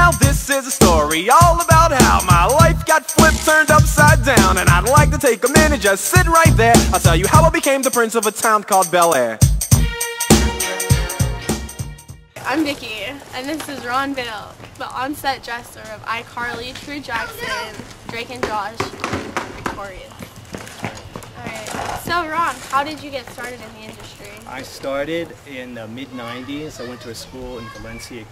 Now this is a story all about how my life got flipped, turned upside down. And I'd like to take a minute, just sit right there. I'll tell you how I became the prince of a town called Bel Air. I'm Nikki, and this is Ron Vale, the on-set dresser of iCarly, True Jackson, Drake and Josh, Victorious. Alright, so Ron, how did you get started in the industry? I started in the mid-90s. I went to a school in Valencia.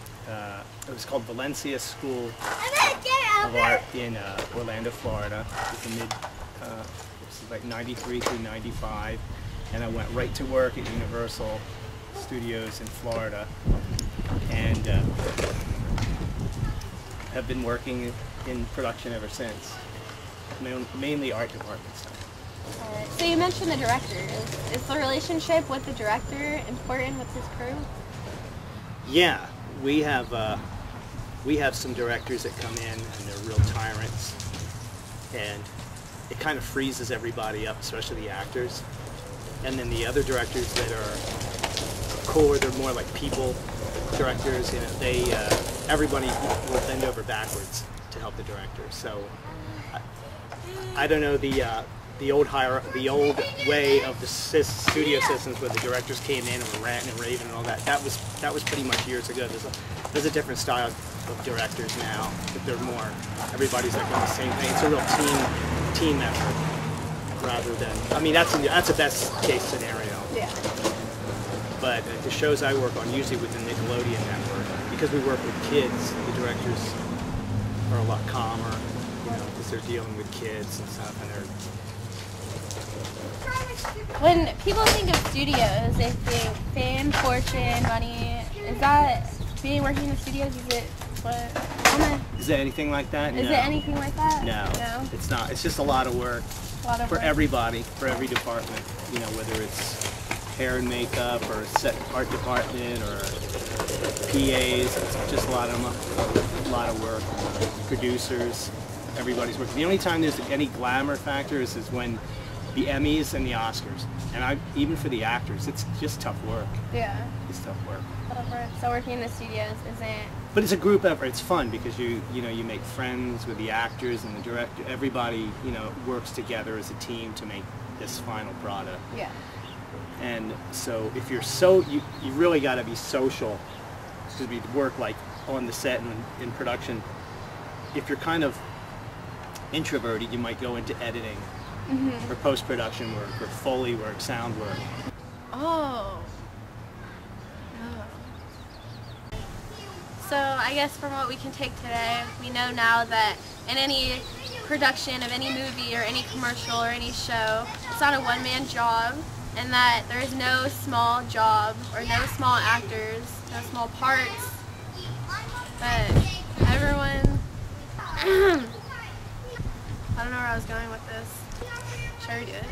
It was called Valencia School of Art in Orlando, Florida. It was like 93 through 95. And I went right to work at Universal Studios in Florida. And have been working in production ever since. Mainly art department stuff. Alright, so you mentioned the director. Is the relationship with the director important with his crew? Yeah, we have some directors that come in and they're real tyrants, and it kind of freezes everybody up, especially the actors. And then the other directors that are cooler, they're more like people directors. You know, everybody will bend over backwards to help the director. So I don't know the old way of the studio systems where the directors came in and were ranting and raving and all that. That was pretty much years ago. There's a different style of directors now. That they're more, everybody's like on the same thing. It's a real team effort rather than. I mean, that's a best case scenario. Yeah. But the shows I work on, usually with the Nickelodeon network, because we work with kids, the directors are a lot calmer, you know, because they're dealing with kids and stuff, and they're. When people think of studios, they think fame, fortune, money. Is that working in the studios? Is it what? Is there anything like that? Is it anything like that? No, no, it's not. It's just a lot of work for everybody, for every department. You know, whether it's hair and makeup or set art department or PAs, it's just a lot of work. Producers, everybody's working. The only time there's any glamour factor is when the Emmys and the Oscars, and even for the actors, it's just tough work. Yeah, it's tough work. So working in the studios isn't. But it's a group effort. It's fun because you make friends with the actors and the director. Everybody works together as a team to make this final product. Yeah. And so if you're you really got to be social because we work like on the set and in production. If you're kind of introverted, you might go into editing. Mm-hmm. Or post-production work, or Foley work, sound work. Oh. So I guess from what we can take today, we know now that in any production of any movie or any commercial or any show, it's not a one-man job, and that there is no small job or no small actors, no small parts, but everyone. I don't know where I was going with this. Should we do it?